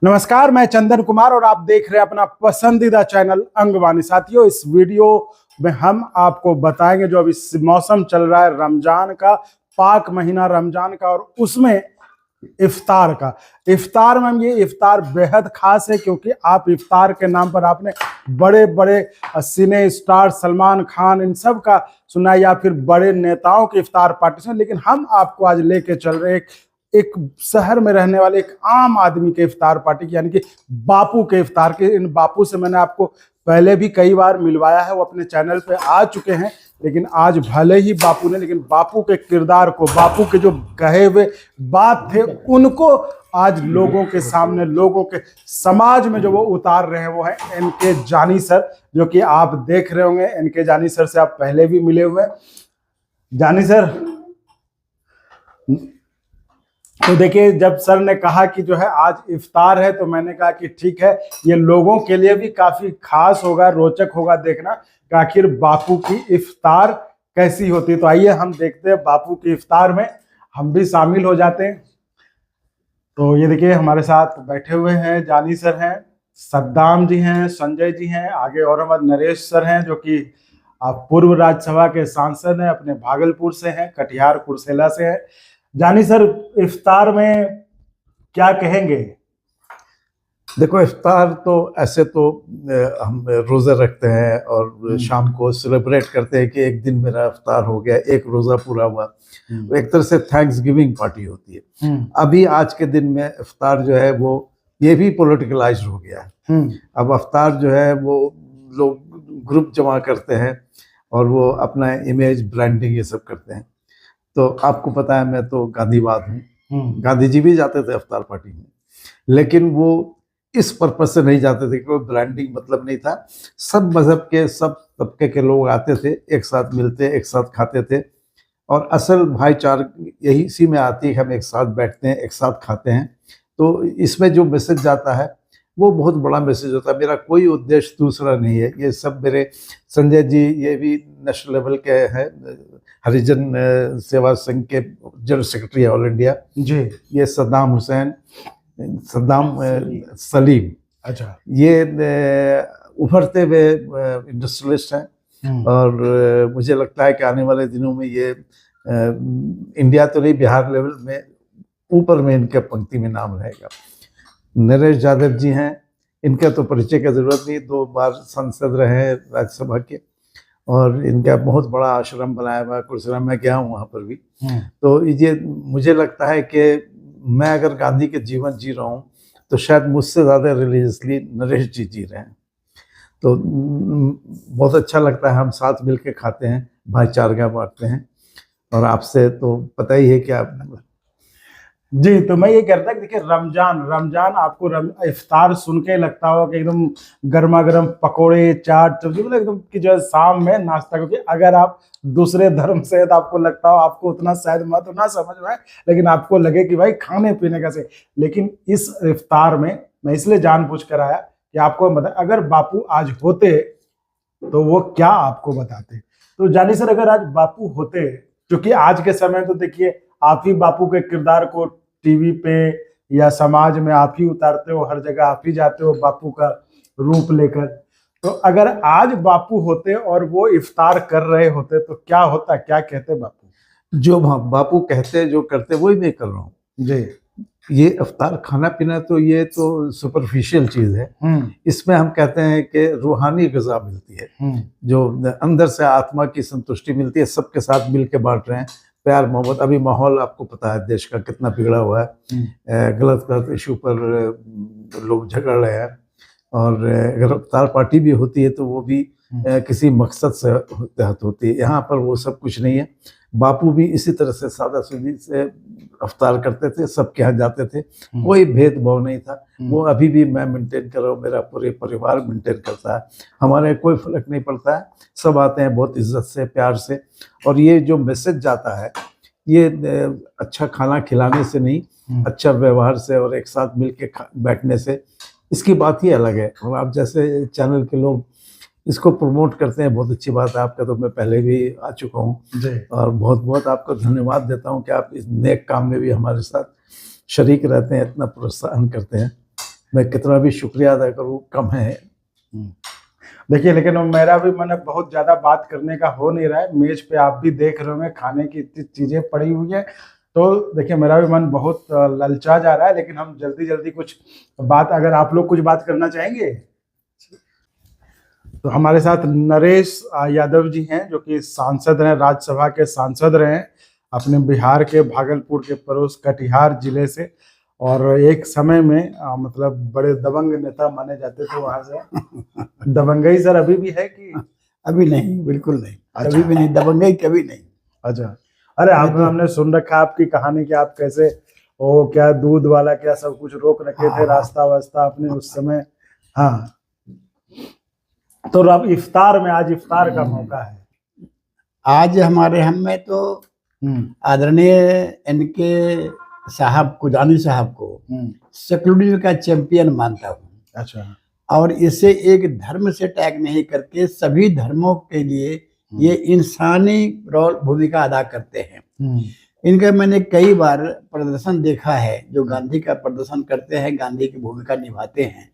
नमस्कार, मैं चंदन कुमार और आप देख रहे हैं अपना पसंदीदा चैनल अंगवानी। साथियों, इस वीडियो में हम आपको बताएंगे जो अब इस मौसम चल रहा है रमजान का, पाक महीना रमजान का, और उसमें इफ्तार का। इफ्तार में ये इफ्तार बेहद खास है क्योंकि आप इफ्तार के नाम पर आपने बड़े बड़े सिने स्टार सलमान खान इन सब का सुना या फिर बड़े नेताओं की इफ्तार पार्टी सुना, लेकिन हम आपको आज लेके चल रहे एक शहर में रहने वाले एक आम आदमी के इफ्तार पार्टी की, यानी कि बापू के इफ्तार के। इन बापू से मैंने आपको पहले भी कई बार मिलवाया है, वो अपने चैनल पे आ चुके हैं, लेकिन आज भले ही बापू ने, लेकिन बापू के किरदार को, बापू के जो कहे हुए बात थे उनको आज लोगों के सामने, लोगों के समाज में जो वो उतार रहे हैं वो है एनके जानी सर, जो कि आप देख रहे होंगे। एनके जानी सर से आप पहले भी मिले हुए। जानी सर, तो देखिए, जब सर ने कहा कि जो है आज इफ्तार है तो मैंने कहा कि ठीक है, ये लोगों के लिए भी काफी खास होगा, रोचक होगा देखना कि आखिर बापू की इफ्तार कैसी होती है। तो आइए हम देखते हैं बापू की इफ्तार में, हम भी शामिल हो जाते हैं। तो ये देखिए, हमारे साथ बैठे हुए हैं जानी सर हैं, सद्दाम जी हैं, संजय जी हैं, आगे और हमारे नरेश सर हैं जो कि पूर्व राज्यसभा के सांसद हैं, अपने भागलपुर से हैं, कटिहार कुर्सेला से हैं। जानी सर, इफ्तार में क्या कहेंगे? देखो, इफ्तार तो ऐसे तो हम रोज़ा रखते हैं और शाम को सेलिब्रेट करते हैं कि एक दिन मेरा इफ्तार हो गया, एक रोज़ा पूरा हुआ। एक तरह से थैंक्स गिविंग पार्टी होती है। अभी आज के दिन में इफ्तार जो है वो ये भी पॉलिटिकलाइज्ड हो गया है। अब इफ्तार जो है वो लोग ग्रुप जमा करते हैं और वो अपना इमेज ब्रांडिंग ये सब करते हैं। तो आपको पता है, मैं तो गांधीवाद हूँ। गांधी जी भी जाते थे इफ्तार पार्टी में, लेकिन वो इस पर्पज से नहीं जाते थे कि कोई ब्रांडिंग मतलब नहीं था। सब मजहब के, सब तबके के लोग आते थे, एक साथ मिलते, एक साथ खाते थे, और असल भाईचारा यही इसी में आती है। हम एक साथ बैठते हैं, एक साथ खाते हैं, तो इसमें जो मैसेज जाता है वो बहुत बड़ा मैसेज होता है। मेरा कोई उद्देश्य दूसरा नहीं है। ये सब मेरे संजय जी, ये भी नेशनल लेवल के हैं, हरिजन सेवा संघ के जनरल सेक्रेटरी ऑल इंडिया जी। ये सद्दाम सलीम, अच्छा, ये उभरते हुए इंडस्ट्रियलिस्ट हैं, और मुझे लगता है कि आने वाले दिनों में ये इंडिया तो नहीं, बिहार लेवल में ऊपर में इनके पंक्ति में नाम रहेगा। नरेश यादव जी हैं, इनका तो परिचय की जरूरत नहीं, 2 बार सांसद रहे हैं राज्यसभा के, और इनका बहुत बड़ा आश्रम बनाया हुआ है कुर्सेला। मैं गया हूँ वहाँ पर भी। तो ये मुझे लगता है कि मैं अगर गांधी के जीवन जी रहा हूँ तो शायद मुझसे ज़्यादा रिलीजियसली नरेश जी जी रहे हैं। तो बहुत अच्छा लगता है, हम साथ मिल के खाते हैं, भाईचारा बांटते हैं। और आपसे तो पता ही है कि आप जी, तो मैं ये कह रहा था कि देखिए, रमजान आपको इफ्तार सुन के लगता होगा कि एकदम गर्मा गर्म पकोड़े, चाट, सब्जी, मतलब एकदम कि जो है शाम में नाश्ता। क्योंकि अगर आप दूसरे धर्म से है तो आपको लगता हो, आपको उतना शायद मत ना समझ में आए, लेकिन आपको लगे कि भाई खाने पीने का से। लेकिन इस इफ्तार में मैं इसलिए जानबूझ कर आया कि आपको बता, अगर बापू आज होते तो वो क्या आपको बताते। तो जानी सर, अगर आज बापू होते, क्योंकि आज के समय तो देखिए आप ही बापू के किरदार को टीवी पे या समाज में आप ही उतारते हो, हर जगह आप ही जाते हो बापू का रूप लेकर। तो अगर आज बापू होते और वो इफ्तार कर रहे होते तो क्या होता, क्या कहते बापू? जो बापू कहते, जो करते, वही मैं कर रहा हूँ जी। ये इफ्तार खाना पीना तो ये तो सुपरफिशियल चीज है। इसमें हम कहते हैं कि रूहानी ग़िज़ा मिलती है, जो अंदर से आत्मा की संतुष्टि मिलती है। सबके साथ मिल के बांट रहे हैं, प्यार मोहब्बत। अभी माहौल आपको पता है देश का कितना बिगड़ा हुआ है, गलत इशू पर लोग झगड़ रहे हैं, और अगर इफ्तार पार्टी भी होती है तो वो भी किसी मकसद से तहत होती है। यहाँ पर वो सब कुछ नहीं है। बापू भी इसी तरह से सादा सीधी से इफ्तार करते थे, सबके यहाँ जाते थे, कोई भेदभाव नहीं था। वो अभी भी मैं मेंटेन कर रहा हूँ, मेरा पूरे परिवार मेंटेन करता है, हमारे कोई फर्क नहीं पड़ता है। सब आते हैं बहुत इज्जत से, प्यार से। और ये जो मैसेज जाता है, ये अच्छा खाना खिलाने से नहीं, अच्छा व्यवहार से और एक साथ मिल के बैठने से, इसकी बात ही अलग है। और आप जैसे चैनल के लोग इसको प्रमोट करते हैं, बहुत अच्छी बात है। आपका तो मैं पहले भी आ चुका हूँ, और बहुत बहुत आपको धन्यवाद देता हूँ कि आप इस नेक काम में भी हमारे साथ शरीक रहते हैं, इतना प्रोत्साहन करते हैं। मैं कितना भी शुक्रिया अदा करूँ कम है। देखिए, लेकिन मेरा भी मन बहुत ज्यादा बात करने का हो नहीं रहा है। मेज पे आप भी देख रहे होंगे खाने की इतनी चीजें पड़ी हुई है, तो देखिए मेरा भी मन बहुत ललचा जा रहा है। लेकिन हम जल्दी जल्दी कुछ बात, अगर आप लोग कुछ बात करना चाहेंगे तो हमारे साथ नरेश यादव जी हैं, जो कि सांसद हैं, राज्यसभा के सांसद रहे हैं अपने बिहार के भागलपुर के पड़ोस कटिहार जिले से, और एक समय में मतलब बड़े दबंग नेता माने जाते थे वहां से। दबंगई सर अभी भी है कि? अभी नहीं, बिल्कुल नहीं। अच्छा। कभी भी नहीं, दबंगई कभी नहीं। अच्छा। अरे हमने सुन रखा आपकी कहानी कि आप कैसे वो क्या दूध वाला क्या सब कुछ रोक रखे थे, रास्ता वास्ता आपने उस समय। हाँ, तो अब इफ्तार में, आज इफ्तार का मौका है। आज हमारे हम में तो आदरणीय इनके साहब कुदानी साहब को सेक्युलरिज्म का चैंपियन मानता हूँ। अच्छा। और इसे एक धर्म से टैग नहीं करके सभी धर्मों के लिए ये इंसानी रोल भूमिका अदा करते हैं। इनका मैंने कई बार प्रदर्शन देखा है, जो गांधी का प्रदर्शन करते हैं, गांधी की भूमिका निभाते हैं।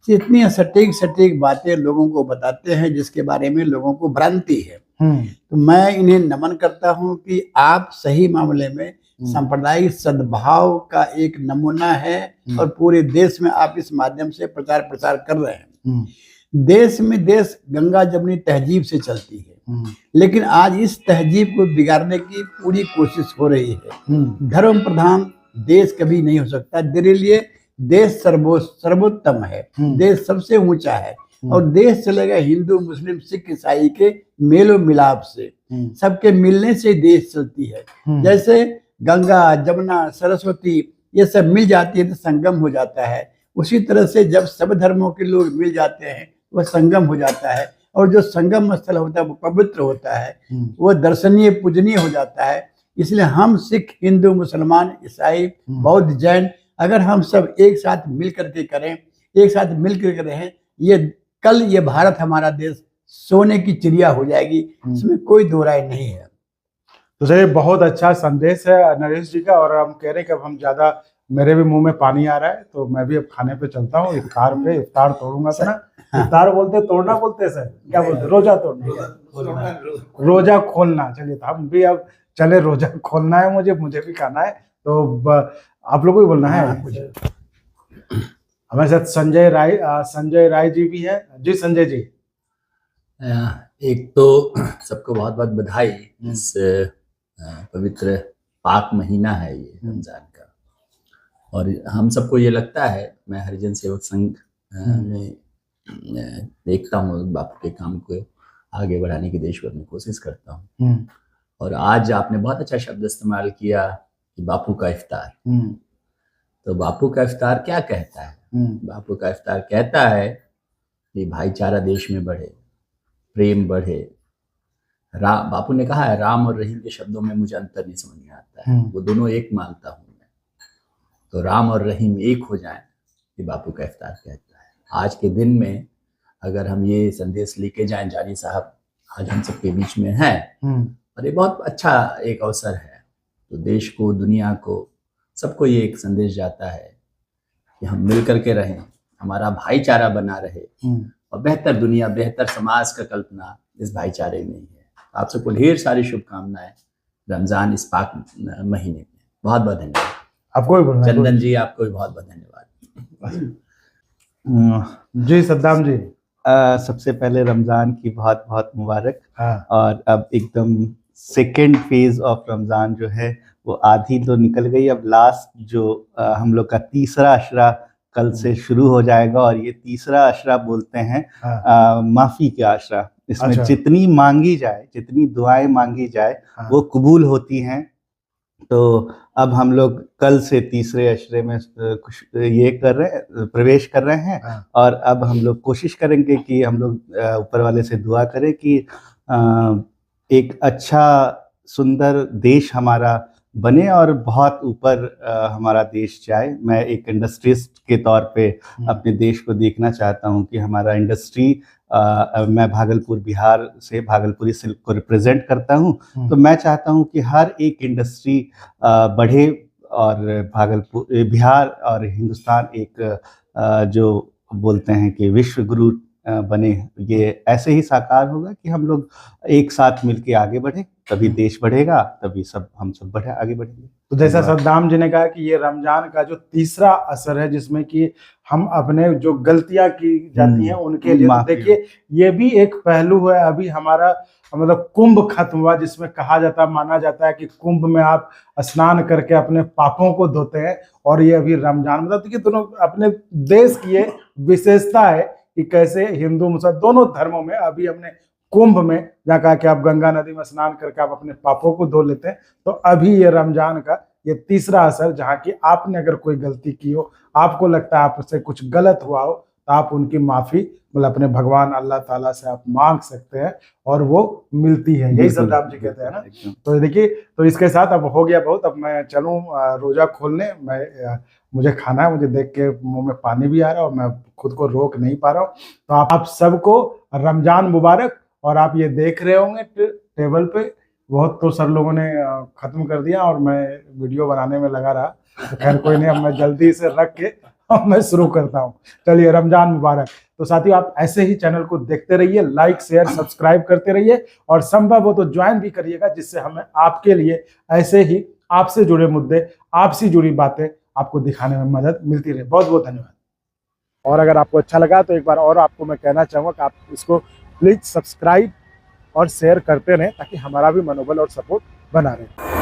इतनी सटीक सटीक बातें लोगों को बताते हैं जिसके बारे में लोगों को भ्रांति है। तो मैं इन्हें नमन करता हूं कि आप सही मामले में सांप्रदायिक सद्भाव का एक नमूना है और पूरे देश में आप इस माध्यम से प्रचार प्रसार कर रहे हैं। देश में देश गंगा जमुनी तहजीब से चलती है, लेकिन आज इस तहजीब को बिगाड़ने की पूरी कोशिश हो रही है। धर्म प्रधान देश कभी नहीं हो सकता। मेरे लिए देश सर्वोत्तम है, देश सबसे ऊंचा है, और देश चलेगा हिंदू मुस्लिम सिख ईसाई के मेलो मिलाप से, सबके मिलने से देश चलती है। जैसे गंगा जमुना सरस्वती ये सब मिल जाती है तो संगम हो जाता है, उसी तरह से जब सब धर्मों के लोग मिल जाते हैं वह संगम हो जाता है, और जो संगम स्थल होता है वो पवित्र होता है, वो दर्शनीय पूजनीय हो जाता है। इसलिए हम सिख हिंदू मुसलमान ईसाई बौद्ध जैन अगर हम सब एक साथ मिल करके करें, एक साथ मिल करके रहें, ये कल ये भारत हमारा देश सोने की चिड़िया हो जाएगी, इसमें कोई दो राय नहीं है। तो सर, बहुत अच्छा संदेश है नरेश जी का, और हम कह रहे हैं कि अब हम ज्यादा, मेरे भी मुंह में पानी आ रहा है, तो मैं भी अब खाने पे चलता हूँ। इफ्तार पे इफ्तार तोड़ूंगा तो ना। इफ्तार बोलते तोड़ना बोलते सर, क्या बोलते? रोजा तोड़ना, रोजा खोलना। चलिए, तो हम भी अब चले, रोजा खोलना है मुझे भी खाना है। तो आप लोगों को भी बोलना है कुछ? हमारे साथ संजय राय जी भी है। जी संजय जी। एक तो सबको बहुत बहुत बधाई, इस पवित्र पाक महीना है ये रमजान का, और हम सबको ये लगता है, मैं हरिजन सेवक संघ में देखता हूँ बापू के काम को आगे बढ़ाने की देश भर में कोशिश करता हूँ। और आज आपने बहुत अच्छा शब्द इस्तेमाल किया कि बापू का इफ्तार। तो बापू का इफ्तार क्या कहता है? बापू का इफ्तार कहता है कि भाईचारा देश में बढ़े, प्रेम बढ़े। बापू ने कहा है, राम और रहीम के शब्दों में मुझे अंतर नहीं समझ में आता है, वो दोनों एक मानता हूँ मैं। तो राम और रहीम एक हो जाएं, ये बापू का इफ्तार कहता है। आज के दिन में अगर हम ये संदेश लेके जाएं, जानी साहब आज हम सबके बीच में हैं, और ये बहुत अच्छा एक अवसर है, तो देश को, दुनिया को, सबको ये एक संदेश जाता है कि हम मिल करके रहें, हमारा भाईचारा बना रहे, और बेहतर दुनिया, बेहतर समाज का कल्पना इस भाईचारे में ही है। आप सबको ढेर सारी शुभकामनाएं रमजान इस पाक महीने में। बहुत बहुत धन्यवाद। आपको भी बोलना है चंदन जी, आपको भी बहुत बहुत धन्यवाद। जी सद्दाम जी। सबसे पहले रमज़ान की बहुत बहुत मुबारक। और अब एकदम सेकेंड फेज ऑफ रमज़ान जो है वो आधी तो निकल गई, अब लास्ट जो हम लोग का तीसरा अशरा कल से शुरू हो जाएगा, और ये तीसरा अशरा बोलते हैं माफ़ी का अशरा। इसमें अच्छा। जितनी मांगी जाए, जितनी दुआएं मांगी जाए वो कबूल होती हैं। तो अब हम लोग कल से तीसरे अशरे में कुछ ये कर रहे हैं, प्रवेश कर रहे हैं, और अब हम लोग कोशिश करेंगे कि हम लोग ऊपर वाले से दुआ करें कि एक अच्छा सुंदर देश हमारा बने और बहुत ऊपर हमारा देश जाए। मैं एक इंडस्ट्रिस्ट के तौर पे अपने देश को देखना चाहता हूं कि हमारा इंडस्ट्री, मैं भागलपुर बिहार से भागलपुरी सिल्क को रिप्रेजेंट करता हूं, तो मैं चाहता हूं कि हर एक इंडस्ट्री बढ़े और भागलपुर, बिहार और हिंदुस्तान एक जो बोलते हैं कि विश्व गुरु बने, ये ऐसे ही साकार होगा कि हम लोग एक साथ मिलके आगे बढ़े, तभी देश बढ़ेगा, तभी हम सब आगे बढ़ेंगे। तो जैसा सद्दाम जी ने कहा कि ये रमजान का जो तीसरा असर है जिसमें कि हम अपने जो गलतियां की जाती हैं उनके लिए, तो देखिए ये भी एक पहलू है। अभी हमारा मतलब कुंभ खत्म हुआ, जिसमें कहा जाता, माना जाता है कि कुंभ में आप स्नान करके अपने पापों को धोते हैं, और ये अभी रमजान, मतलब कि दोनों अपने देश की ये विशेषता है कि कैसे हिंदू मुसलमान दोनों धर्मों में अभी हमने कुंभ में जहाँ कहा कि आप गंगा नदी में स्नान करके आप अपने पापों को धो लेते हैं, तो अभी ये रमजान का ये तीसरा असर, जहाँ की आपने अगर कोई गलती की हो, आपको लगता है आपसे कुछ गलत हुआ हो, तो आप उनकी माफी मतलब अपने भगवान अल्लाह ताला से आप मांग सकते हैं और वो मिलती है। यही सद्दाम जी कहते हैं ना। तो देखिए, तो इसके साथ अब हो गया बहुत, अब मैं चलूँ रोजा खोलने, मैं मुझे खाना है, मुझे देख के मुंह में पानी भी आ रहा है और मैं खुद को रोक नहीं पा रहा हूँ। तो आप सबको रमजान मुबारक। और आप ये देख रहे होंगे टेबल पे बहुत तो सर लोगों ने खत्म कर दिया और मैं वीडियो बनाने में लगा रहा, तो खैर कोई नहीं, अब मैं जल्दी से रख के अब मैं शुरू करता हूँ। चलिए, रमजान मुबारक। तो साथियों, आप ऐसे ही चैनल को देखते रहिए, लाइक शेयर सब्सक्राइब करते रहिए, और संभव हो तो ज्वाइन भी करिएगा, जिससे हमें आपके लिए ऐसे ही आपसे जुड़े मुद्दे, आपसे जुड़ी बातें आपको दिखाने में मदद मिलती रहे। बहुत बहुत धन्यवाद। और अगर आपको अच्छा लगा तो एक बार और आपको मैं कहना चाहूँगा कि आप इसको प्लीज सब्सक्राइब और शेयर करते रहें, ताकि हमारा भी मनोबल और सपोर्ट बना रहे।